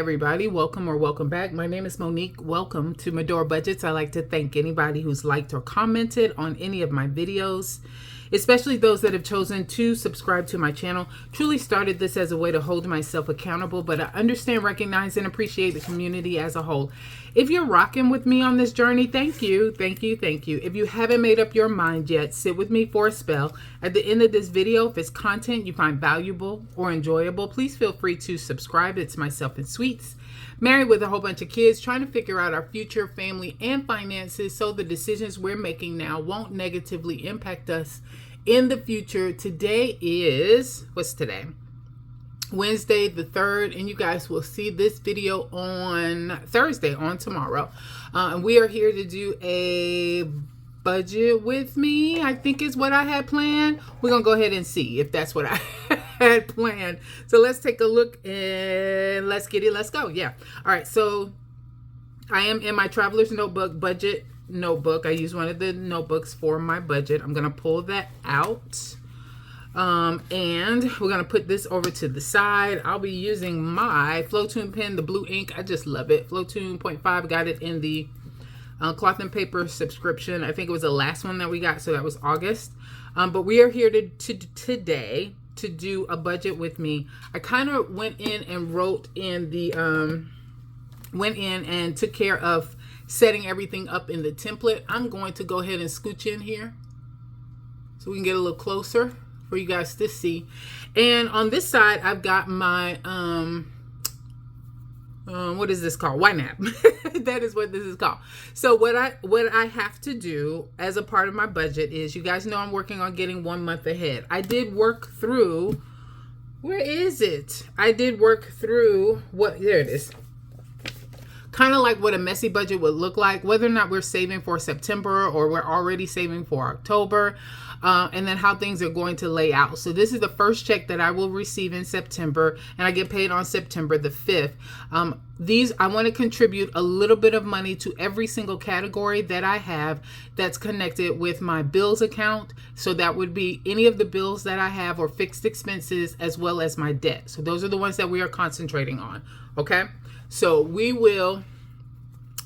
everybody. Welcome or welcome back. My name is Monique. Welcome to Medora Budgets. I like to thank anybody who's liked or commented on any of my videos, especially those that have chosen to subscribe to my channel. Truly started this as a way to hold myself accountable, but I understand, recognize, and appreciate the community as a whole. If you're rocking with me on this journey, thank you, thank you, thank you. If you haven't made up your mind yet, sit with me for a spell. At the end of this video, if it's content you find valuable or enjoyable, please feel free to subscribe. It's myself and Sweets, married with a whole bunch of kids, trying to figure out our future, family, and finances so the decisions we're making now won't negatively impact us in the future. Today is, what's today? Wednesday the 3rd, and you guys will see this video on Thursday, on tomorrow. And we are here to do a budget with me, I think is what I had planned. We're gonna go ahead and see if that's what I had planned. So let's take a look and let's get it. Let's go. Yeah. All right. So I am in my traveler's notebook, budget notebook. I use one of the notebooks for my budget. I'm gonna pull that out. And we're going to put this over to the side. I'll be using my Flow-Tune pen, the blue ink. I just love it. Flow-Tune 0.5. Got it in the cloth and paper subscription. I think it was the last one that we got. So that was August. But we are here today to do a budget with me. I kind of went in and wrote in the, went in and took care of setting everything up in the template. I'm going to go ahead and scooch in here so we can get a little closer for you guys to see. And on this side, I've got my, what is this called? YNAB. That is what this is called. So what I have to do as a part of my budget is, you guys know I'm working on getting 1 month ahead. I did work through, where is it? I did work through there it is. Kind of like what a messy budget would look like, whether or not we're saving for September or we're already saving for October, and then how things are going to lay out. So this is the first check that I will receive in September, and I get paid on September the 5th. I want to contribute a little bit of money to every single category that I have that's connected with my bills account. So that would be any of the bills that I have or fixed expenses, as well as my debt. So those are the ones that we are concentrating on. Okay. So we will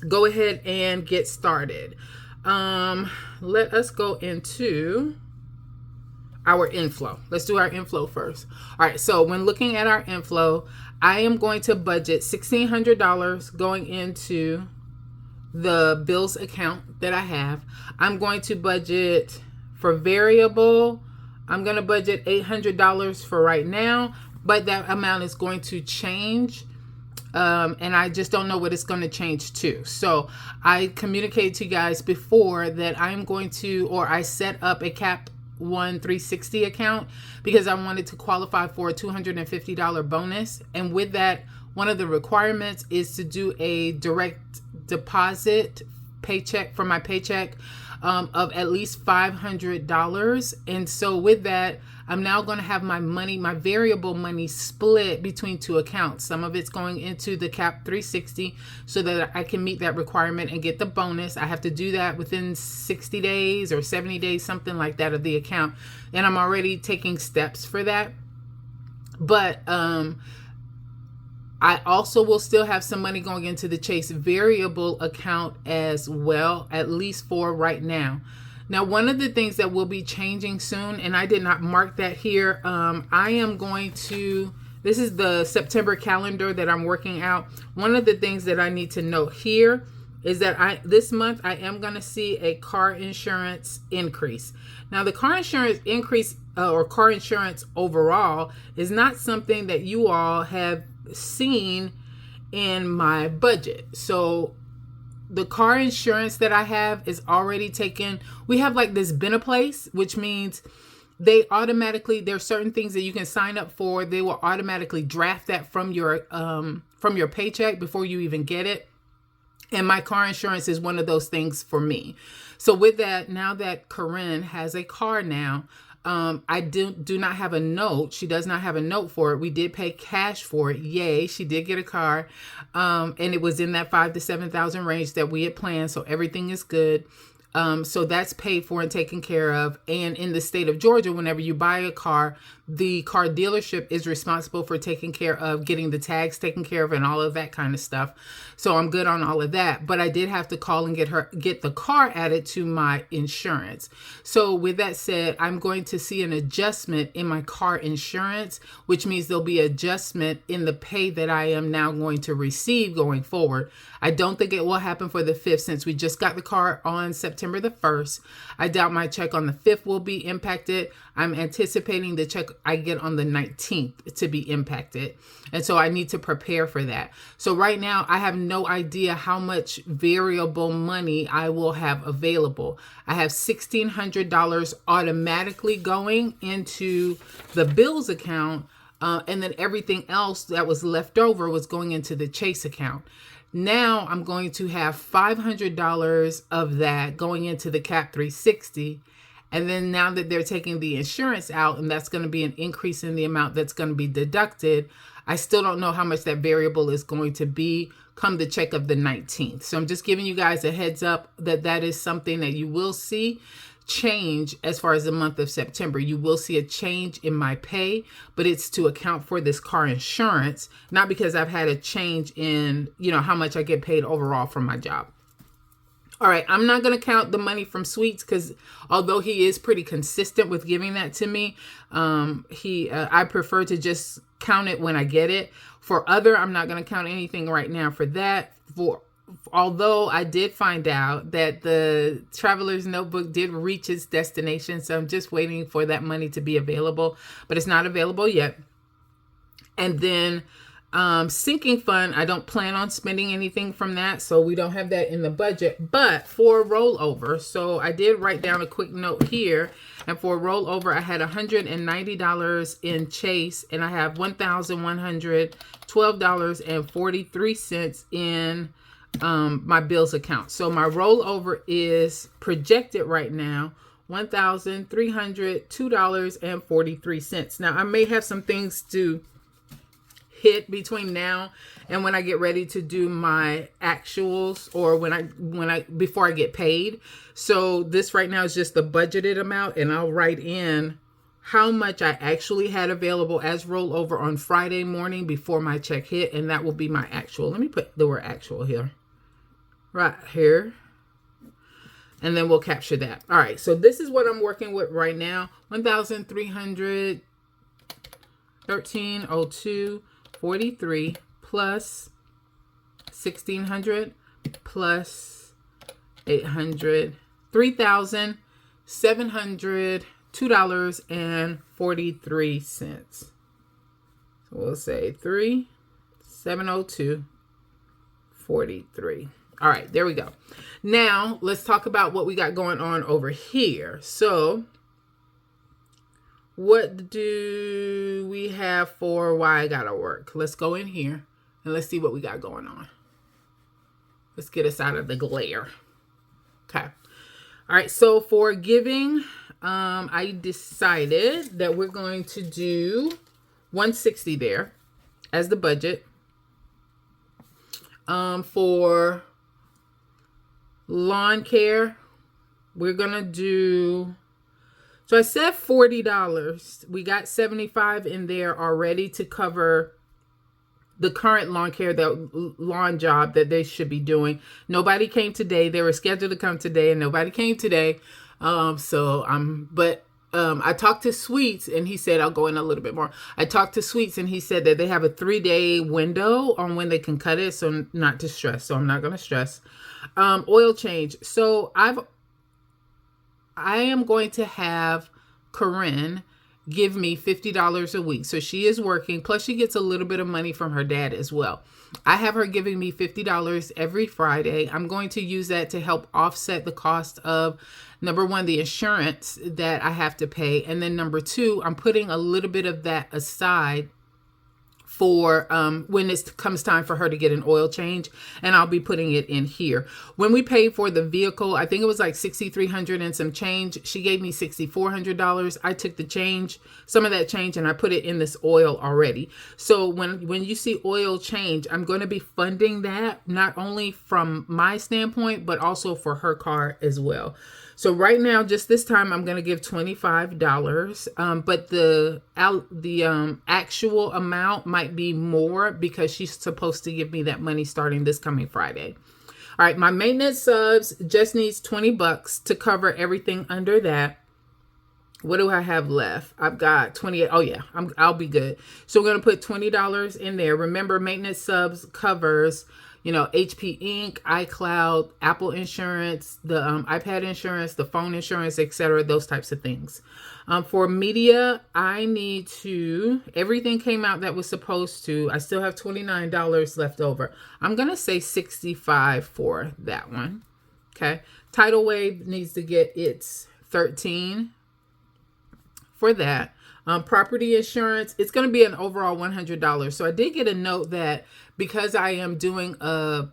go ahead and get started. Let us go into our inflow. Let's do our inflow first. All right. So when looking at our inflow, I am going to budget $1,600 going into the bills account that I have. I'm going to budget for variable. I'm going to budget $800 for right now, but that amount is going to change. And I just don't know what it's going to change to. So I communicated to you guys before that I'm going to, or I set up a Cap 1 360 account because I wanted to qualify for a $250 bonus. And with that, one of the requirements is to do a direct deposit paycheck for my paycheck of at least $500. And so with that, I'm now going to have my money, my variable money, split between two accounts. Some of it's going into the Cap 360 so that I can meet that requirement and get the bonus. I have to do that within 60 days or 70 days, something like that, of the account. And I'm already taking steps for that. But I also will still have some money going into the Chase variable account as well, at least for right now. Now, one of the things that will be changing soon, and I did not mark that here, I am going to, this is the September calendar that I'm working out. One of the things that I need to note here is that this month I am going to see a car insurance increase. Now, the car insurance increase or car insurance overall is not something that you all have seen in my budget. So the car insurance that I have is already taken. We have like this Beneplace, which means they automatically, there are certain things that you can sign up for. They will automatically draft that from your paycheck before you even get it. And my car insurance is one of those things for me. So with that, now that Corinne has a car now, I do not have a note. She does not have a note for it. We did pay cash for it. Yay. She did get a car. And it was in that $5,000 to $7,000 range that we had planned. So everything is good. So that's paid for and taken care of. And in the state of Georgia, whenever you buy a car, the car dealership is responsible for taking care of getting the tags taken care of and all of that kind of stuff. So I'm good on all of that. But I did have to call and get the car added to my insurance. So with that said, I'm going to see an adjustment in my car insurance, which means there'll be adjustment in the pay that I am now going to receive going forward. I don't think it will happen for the 5th since we just got the car on September the 1st. I doubt my check on the 5th will be impacted. I'm anticipating the check I get on the 19th to be impacted. And so I need to prepare for that. So right now I have no idea how much variable money I will have available. I have $1,600 automatically going into the bills account. And then everything else that was left over was going into the Chase account. Now I'm going to have $500 of that going into the Cap 360. And then now that they're taking the insurance out, and that's going to be an increase in the amount that's going to be deducted, I still don't know how much that variable is going to be come the check of the 19th. So I'm just giving you guys a heads up that that is something that you will see change as far as the month of September. You will see a change in my pay, but it's to account for this car insurance, not because I've had a change in, how much I get paid overall from my job. All right, I'm not going to count the money from Sweets because although he is pretty consistent with giving that to me, I prefer to just count it when I get it. For other, I'm not going to count anything right now for that. Although I did find out that the Traveler's Notebook did reach its destination, so I'm just waiting for that money to be available, but it's not available yet. And then sinking fund, I don't plan on spending anything from that, so we don't have that in the budget. But for rollover, so I did write down a quick note here, and for rollover, I had $190 in Chase, and I have $1,112.43 in my bills account. So my rollover is projected right now $1,302.43. Now I may have some things to hit between now and when I get ready to do my actuals, or before I get paid. So this right now is just the budgeted amount, and I'll write in how much I actually had available as rollover on Friday morning before my check hit, and that will be my actual. Let me put the word actual here. Right here. And then we'll capture that. All right. So this is what I'm working with right now. $1,313.02.43 plus $1,600 plus $800, $3,702.43. So we'll say 3,702.43. All right, there we go. Now let's talk about what we got going on over here. So what do we have for why I gotta work? Let's go in here and let's see what we got going on. Let's get us out of the glare. Okay. All right, so for giving, I decided that we're going to do $160 there as the budget. For lawn care, we're gonna do, so I said $40. We got $75 in there already to cover the current lawn care, the lawn job that they should be doing. Nobody came today. They were scheduled to come today and nobody came today. I talked to Sweets and he said, I'll go in a little bit more. I talked to Sweets and he said that they have a 3-day window on when they can cut it. So not to stress. So I'm not going to stress. Oil change. So I am going to have Corinne give me $50 a week. So she is working. Plus she gets a little bit of money from her dad as well. I have her giving me $50 every Friday. I'm going to use that to help offset the cost of, number one, the insurance that I have to pay. And then number two, I'm putting a little bit of that aside for when it comes time for her to get an oil change, and I'll be putting it in here. When we paid for the vehicle, I think it was like $6,300 and some change. She gave me $6,400. I took the change, some of that change, and I put it in this oil already. So when you see oil change, I'm going to be funding that not only from my standpoint, but also for her car as well. So right now, just this time, I'm going to give $25, but the actual amount might be more because she's supposed to give me that money starting this coming Friday. All right, my maintenance subs just needs $20 to cover everything under that. What do I have left? I've got 28. Oh yeah, I'll be good. So we're going to put $20 in there. Remember, maintenance subs covers, HP Inc., iCloud, Apple insurance, the iPad insurance, the phone insurance, etc., those types of things. For media, I need to, everything came out that was supposed to. I still have $29 left over. I'm going to say $65 for that one. Okay. Tidal Wave needs to get its $13 for that. Property insurance, it's going to be an overall $100. So I did get a note that because I am doing a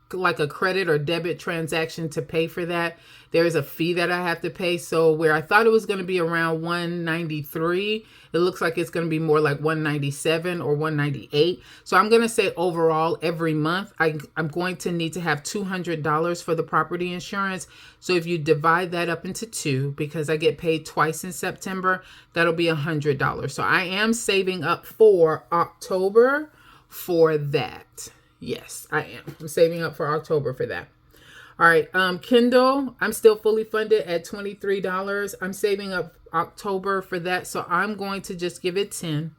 credit or debit transaction to pay for that, there is a fee that I have to pay. So where I thought it was going to be around $193, it looks like it's going to be more like $197 or $198. So I'm going to say overall every month, I'm going to need to have $200 for the property insurance. So if you divide that up into two, because I get paid twice in September, that'll be $100. So I am saving up for October for that. Yes, I am. I'm saving up for October for that. All right. Kindle, I'm still fully funded at $23. I'm saving up October for that. So I'm going to just give it 10.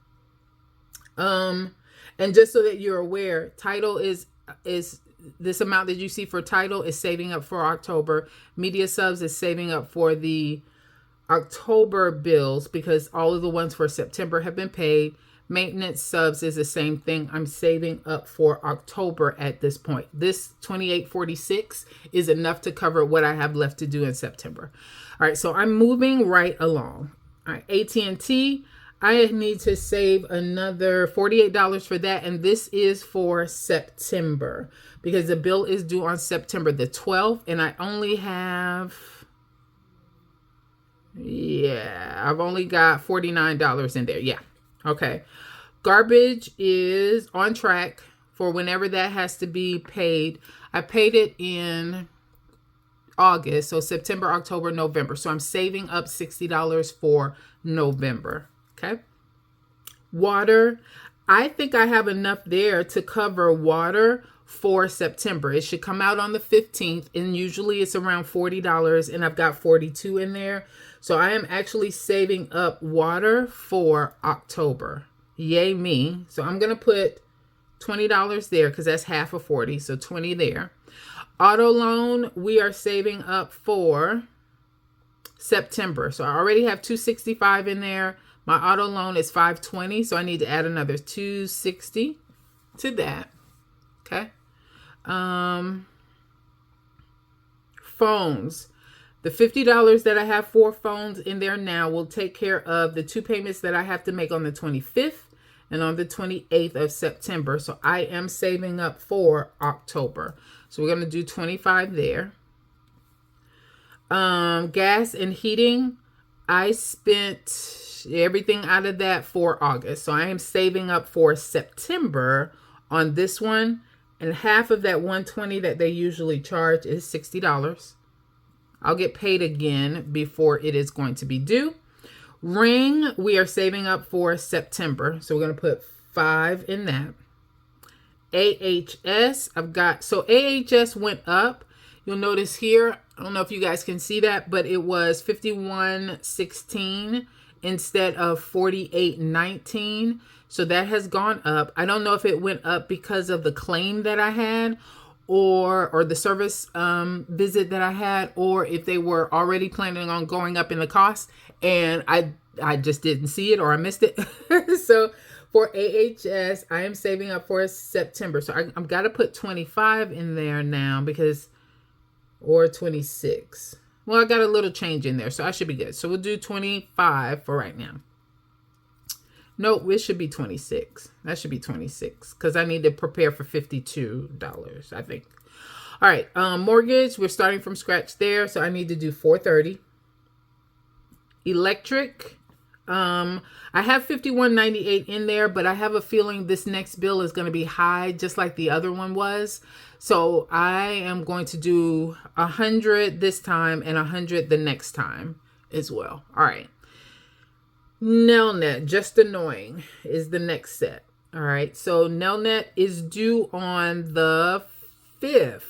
And just so that you're aware, Tidal is this amount that you see for Tidal is saving up for October. Media subs is saving up for the October bills because all of the ones for September have been paid. Maintenance subs is the same thing. I'm saving up for October at this point. This $28.46 is enough to cover what I have left to do in September. All right, so I'm moving right along. All right, AT&T, I need to save another $48 for that, and this is for September because the bill is due on September the 12th, and I only have, I've only got $49 in there. Yeah. Okay. Garbage is on track for whenever that has to be paid. I paid it in August, so September, October, November. So I'm saving up $60 for November. Okay. Water, I think I have enough there to cover water for September. It should come out on the 15th, and usually it's around $40, and I've got $42 in there. So I am actually saving up water for October. Yay me. So I'm going to put $20 there because that's half of 40. So 20 there. Auto loan, we are saving up for September. So I already have $265 in there. My auto loan is $520. So I need to add another $260 to that. Okay. Phones. The $50 that I have for phones in there now will take care of the two payments that I have to make on the 25th and on the 28th of September. So I am saving up for October. So we're going to do 25 there. Gas and heating, I spent everything out of that for August. So I am saving up for September on this one. And half of that $120 that they usually charge is $60. I'll get paid again before it is going to be due. Ring, we are saving up for September. So we're going to put 5 in that. AHS, so AHS went up. You'll notice here, I don't know if you guys can see that, but it was $51.16 instead of $48.19. So that has gone up. I don't know if it went up because of the claim that I had, or the service visit that I had, or if they were already planning on going up in the cost and I just didn't see it or I missed it. So for AHS, I am saving up for September. So I've got to put 25 in there now or 26. Well, I got a little change in there, so I should be good. So we'll do 25 for right now. Nope, it should be 26. That should be 26 because I need to prepare for $52, I think. All right, mortgage, we're starting from scratch there, so I need to do $430. Electric, I have $51.98 in there, but I have a feeling this next bill is going to be high, just like the other one was. So I am going to do 100 this time and 100 the next time as well. All right. Nelnet, just annoying, is the next set. All right. So Nelnet is due on the 5th.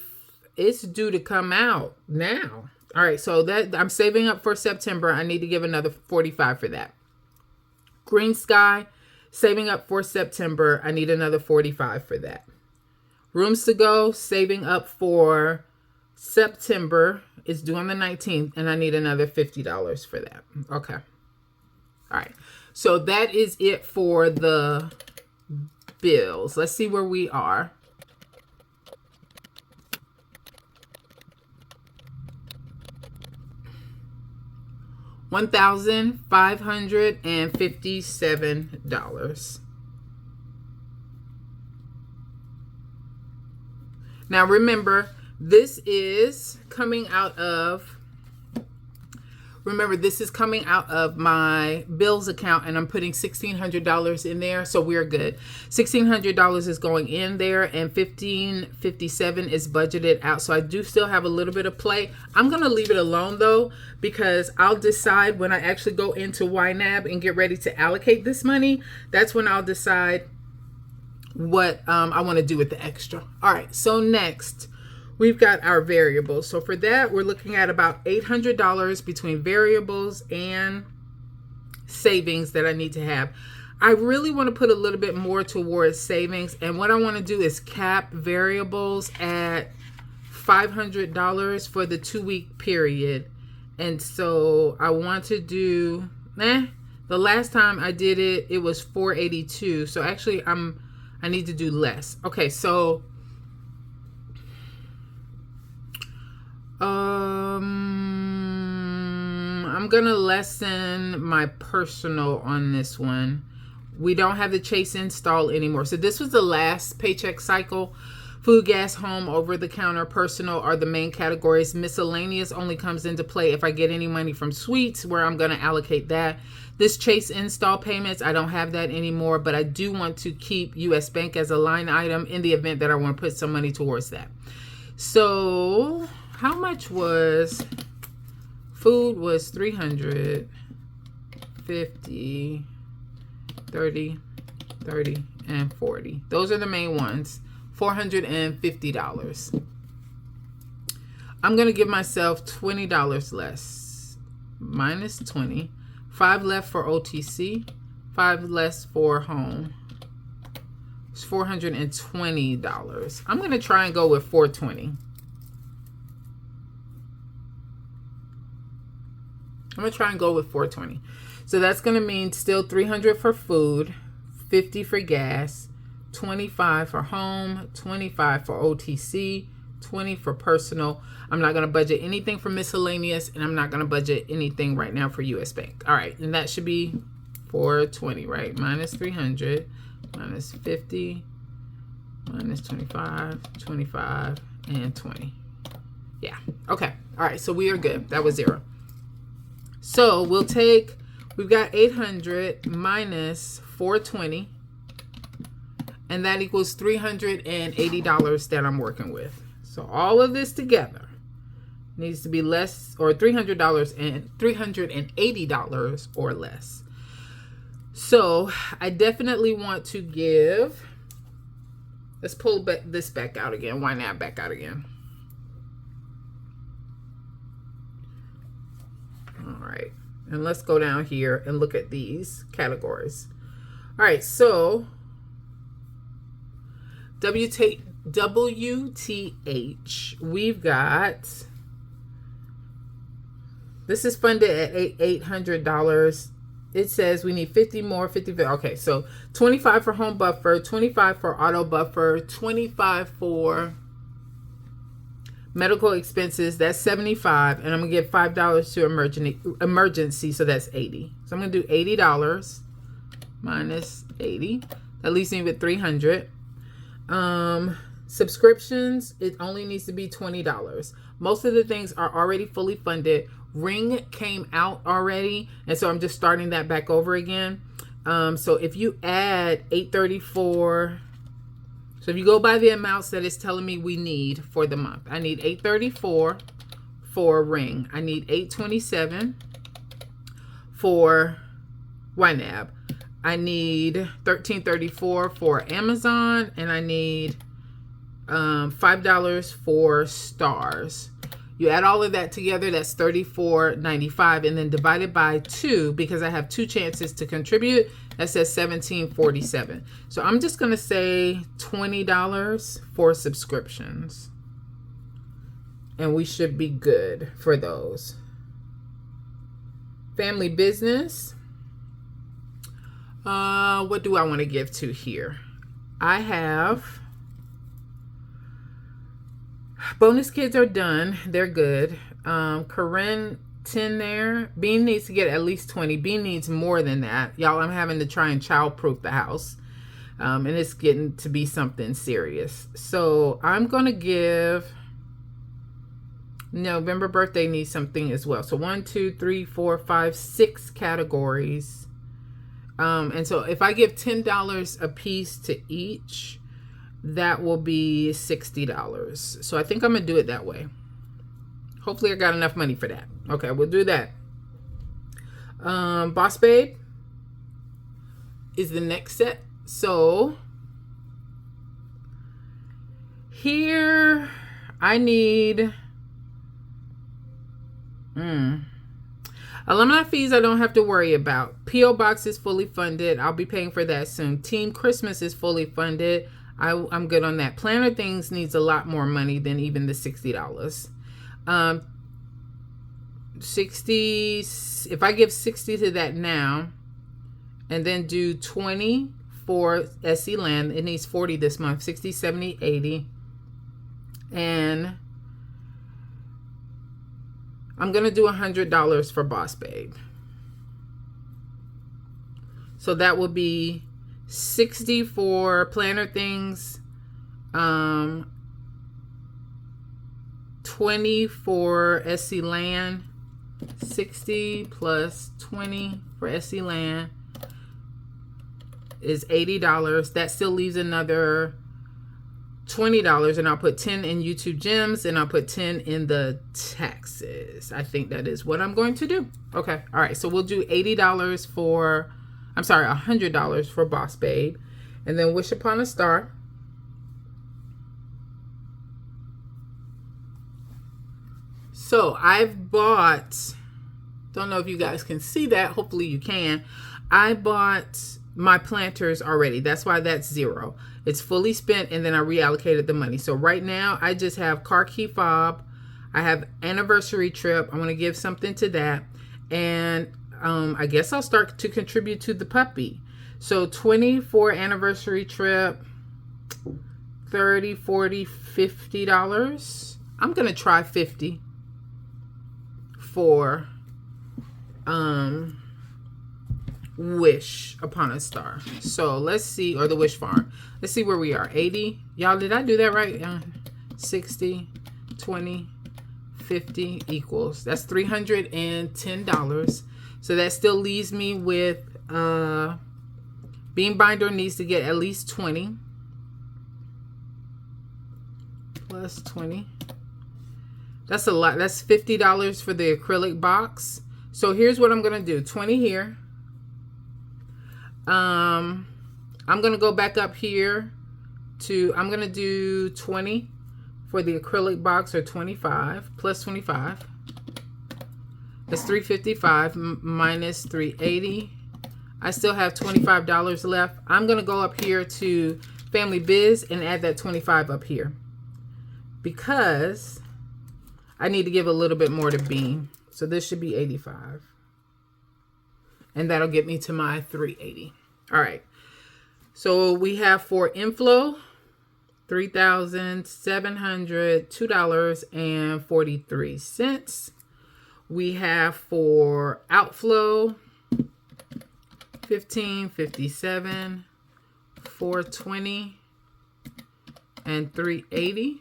It's due to come out now. All right. So that I'm saving up for September. I need to give another $45 for that. Green Sky, saving up for September. I need another $45 for that. Rooms to Go, saving up for September. It's due on the 19th, and I need another $50 for that. Okay. All right. So that is it for the bills. Let's see where we are. $1,557. Now remember, this is coming out of my bills account, and I'm putting $1,600 in there, so we're good. $1,600 is going in there, and $1,557 is budgeted out. So I do still have a little bit of play. I'm going to leave it alone though, because I'll decide when I actually go into YNAB and get ready to allocate this money. That's when I'll decide what I want to do with the extra. All right, so next we've got our variables. So for that, we're looking at about $800 between variables and savings that I need to have. I really want to put a little bit more towards savings, and what I want to do is cap variables at $500 for the 2-week period. And so I want to do, the last time I did it, it was $482. So actually I need to do less. Okay, so I'm gonna lessen my personal on this one. We don't have the Chase install anymore. So this was the last paycheck cycle. Food, gas, home, over-the-counter, personal are the main categories. Miscellaneous only comes into play if I get any money from sweets, where I'm going to allocate that. This Chase install payments, I don't have that anymore, but I do want to keep U.S. Bank as a line item in the event that I want to put some money towards that. So how much was food? Was 350, 30, 30, and 40. Those are the main ones. $450. I'm going to give myself $20 less. Minus 20. 5 left for OTC. 5 less for home. It's $420. I'm going to try and go with $420. I'm going to try and go with $420. So that's going to mean still $300 for food, $50 for gas, $25 for home, $25 for OTC, $20 for personal. I'm not going to budget anything for miscellaneous, and I'm not going to budget anything right now for US Bank. All right, and that should be $420, right? Minus 300, minus 50, minus 25, 25, and 20. Yeah, okay. All right, so we are good. That was 0. So we'll take, we've got 800 minus 420. And that equals $380 that I'm working with. So all of this together needs to be less, or $300 and $380 or less. So I definitely want to give, let's pull this back out again. YNAB back out again. All right. And let's go down here and look at these categories. All right. So WTH, we've got, this is funded at $800. It says we need 50 more, 50. Okay, so 25 for home buffer, 25 for auto buffer, 25 for medical expenses. That's 75, and I'm gonna give $5 to emergency, so that's 80. So I'm gonna do $80. minus 80. That leaves me with 300. Subscriptions, it only needs to be $20. Most of the things are already fully funded. Ring came out already, and so I'm just starting that back over again. So if you add 834, so if you go by the amounts that it's telling me we need for the month, I need 834 for Ring. I need 827 for YNAB. I need 1334 for Amazon, and I need $5 for stars. You add all of that together, that's $34.95, and then divide it by 2 because I have 2 chances to contribute. That says $17.47. So I'm just going to say $20 for subscriptions, and we should be good for those. Family business. What do I want to give to here? I have bonus kids are done. They're good. Corinne, 10 there. Bean needs to get at least 20. Bean needs more than that. Y'all, I'm having to try and child-proof the house. And it's getting to be something serious. So I'm going to give... November birthday needs something as well. So 1, 2, 3, 4, 5, 6 categories. And so if I give $10 a piece to each, that will be $60. So I think I'm going to do it that way. Hopefully I got enough money for that. Okay, we'll do that. Boss Babe is the next set. So here I need... Alumni fees I don't have to worry about. P.O. Box is fully funded. I'll be paying for that soon. Team Christmas is fully funded. I'm good on that. Planner Things needs a lot more money than even the $60. 60, if I give 60 to that now, and then do 20 for SE Land, it needs 40 this month. 60, 70, 80. And I'm going to do $100 for Boss Babe. So that will be 60 for Planner Things, 20 for SC Land, 60 plus 20 for SC Land is $80. That still leaves another $20, and I'll put 10 in YouTube Gems, and I'll put 10 in the taxes. I think that is what I'm going to do. Okay. All right. So we'll do $80 for, I'm sorry, $100 for Boss Babe, and then Wish Upon a Star. So I've bought, don't know if you guys can see that. Hopefully you can. I bought my planters already. That's why that's $0. It's fully spent, and then I reallocated the money. So right now I just have car key fob. I have anniversary trip. I want to give something to that. And I guess I'll start to contribute to the puppy. So 20 for anniversary trip, 30, 40, $50. I'm going to try 50 for Wish Upon a Star. So let's see, or the Wish Farm. Let's see where we are. 80. Y'all, did I do that right? 60, 20, 50 equals. That's $310. So that still leaves me with Bean Binder needs to get at least 20. Plus 20. That's a lot. That's $50 for the acrylic box. So here's what I'm going to do. 20 here. I'm going to go back up here to, I'm going to do 20 for the acrylic box, or 25 plus 25. That's $355 minus $380. I still have $25 left. I'm going to go up here to Family Biz and add that 25 up here, because I need to give a little bit more to Bean. So this should be 85. And that'll get me to my 380. All right. So we have for inflow, $3,702.43. We have for outflow, $15.57, $420, and $380.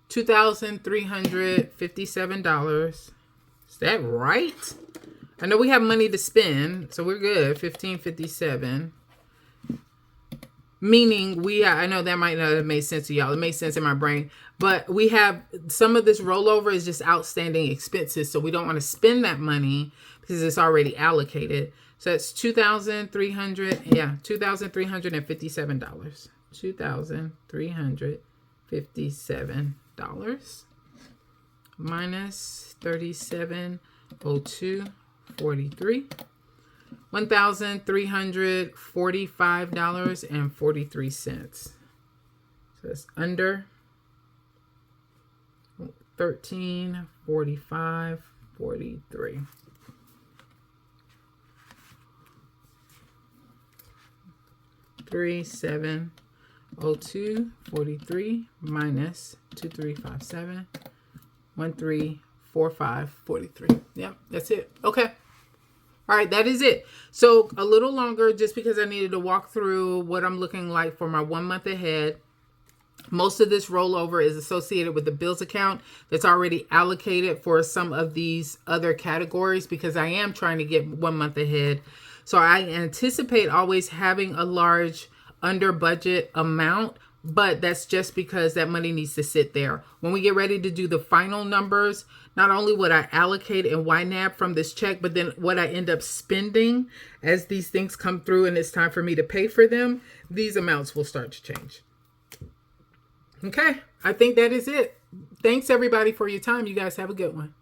$2,357. Is that right? I know we have money to spend, so we're good. $15.57. Meaning I know that might not have made sense to y'all. It made sense in my brain. But we have some of this rollover is just outstanding expenses. So we don't want to spend that money because it's already allocated. So that's $2,300. Yeah, $2,357. $2,357 minus 3702.43. $1,345.43. So it's under 1345.43. $3702.43 minus 2357. 1345.43. Yep, that's it. Okay. All right, that is it. So a little longer just because I needed to walk through what I'm looking like for my 1 month ahead. Most of this rollover is associated with the bills account that's already allocated for some of these other categories because I am trying to get 1 month ahead. So I anticipate always having a large under budget amount, but that's just because that money needs to sit there. When we get ready to do the final numbers, not only what I allocate in YNAB from this check, but then what I end up spending as these things come through and it's time for me to pay for them, these amounts will start to change. Okay, I think that is it. Thanks everybody for your time. You guys have a good one.